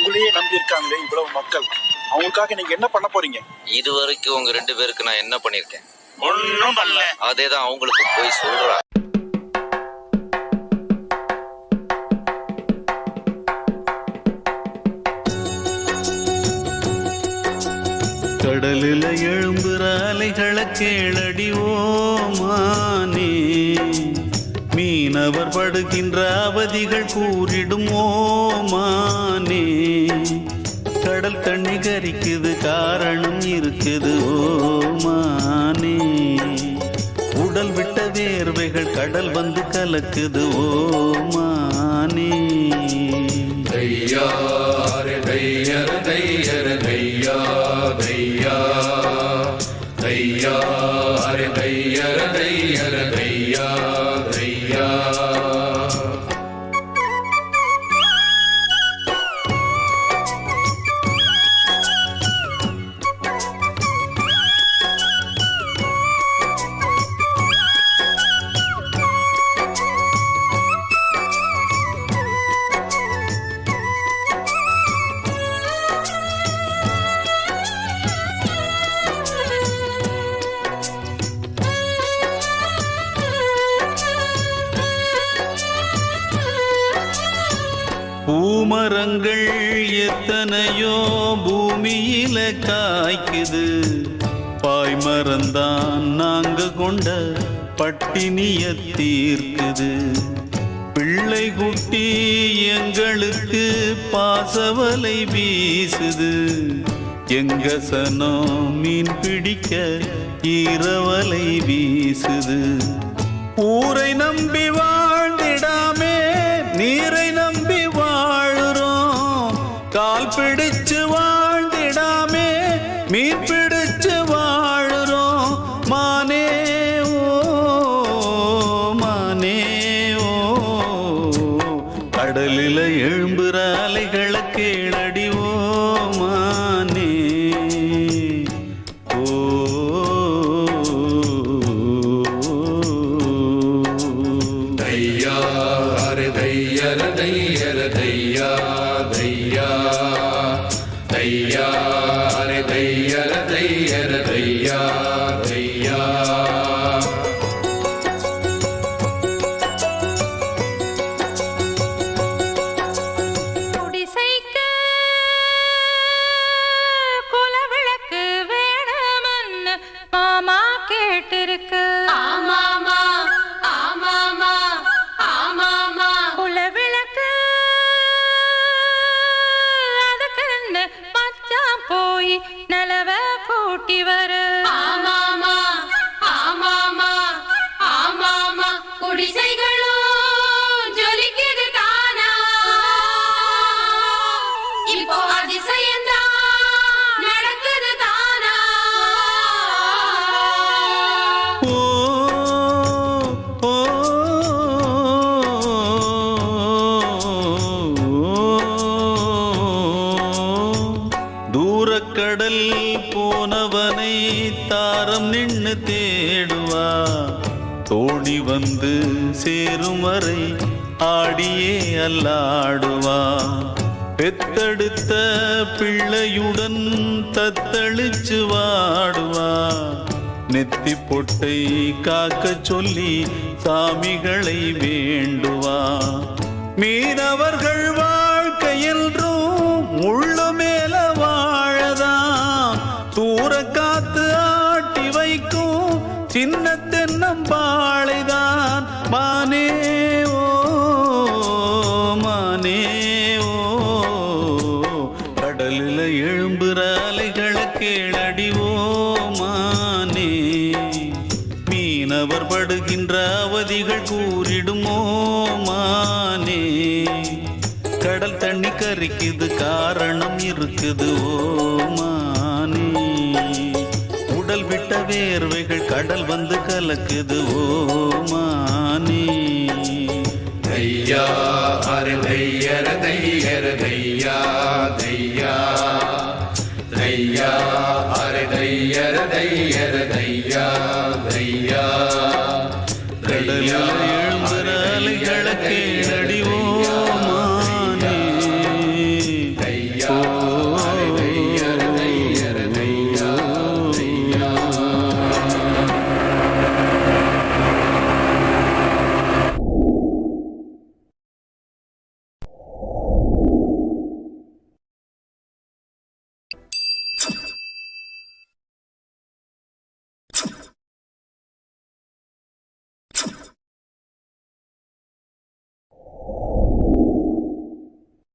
உங்களையே நம்பி இருக்காங்களே இவ்வளவு மக்கள், அவங்களுக்காக நீங்க என்ன பண்ண போறீங்க? இது வரைக்கும் உங்க 2 பேருக்கு நான் என்ன பண்ணிருக்கேன்? ஒண்ணும் பண்ணல. அதேதான் அவங்களுக்கு போய் சொல்றேன். கடலில் எழும்புற அலைகளை கேளடி ஓமானே, மீனவர் படுகின்ற அவதிகள் கூறிடும் ஓமானே. கடல் தண்ணி கரிக்குது, காரணம் இருக்குது ஓமானே. உடல் விட்ட வேர்வைகள் கடல் வந்து கலக்குது ஓமானே. தையா தையர தையர தையா தையா தையா அரே தையர தையர தையா தையா. பூமரங்கள் எத்தனையோ பூமியில காய்க்குது, பாய்மரந்தான் நாங்க கொண்ட பட்டினிய தீர்க்குது. பிள்ளை குட்டி எங்களுக்கு பாசவலை வீசுது, எங்க சனம் மீன் பிடிக்க ஈரவலை வீசுது. ஊரை நம்பி வாழ்ந்திடாமே நீரை நம்பி வாழுறோம், கால் பிடிச்சு வாழ்ந்திடாமே மீன் பிடிச்சு வாழுறோம். மானே ஓ மானே ஓ, கடலில எழும்புற அலைகளை கேளடி ஓ மானே. தையா அரே தையர தையர தையா தையா தையா அரே தையர தையர தையா தையா. குடிசைக்கு குலவிளக்கு வேணும்னு மாமா கேட்டிருக்கு. ஆமாமா ஆமாமா ஆமாமா. குலவிளக்கு அதுக்குன்னு மச்சான் போய் நிலவ கூட்டி வரு. ஆமாமா ஆமாமா ஆமாமா. குடிசைகளும் ஜொலிக்குது தானா, இப்போ அதிசயந்தான் நடக்குது தானா. ஓ ஓ தூரக்கடல் போனவனை தாரம் நின்னு தேடுவா, தோணி வந்து சேரும் வரை ஆடியே அல்லாடுவா. பெத்தெடுத்த பிள்ளையுடன் தத்தளிச்சு வாடுவா, நெத்தி பொட்டை காக்க சொல்லி சாமிகளை வேண்டுவா. மீனவர்கள் வாழ்க்கை என்றும் முள்ளு மேல வாழதான், தூர காத்து ஆட்டி வைக்கும் சின்ன தென்னம்பாளைதான். மானே ஓ மானே ஓ, கடலில் எழும்புற அலைகளை கேளடி ஓ மானே. மீனவர் படுகின்ற அவதிகள் கூறிடும் ஓ மானே. கடல் தண்ணி கரிக்குது, காரணம் இருக்குது ஓ மானே. உடல் விட்ட வேர்வைகள் கடல் வந்து கலக்குது ஓ மானே. தையா அரே தையர தையர தையா தையா தையா அரே தையர தையர தையா தையா. கடலில்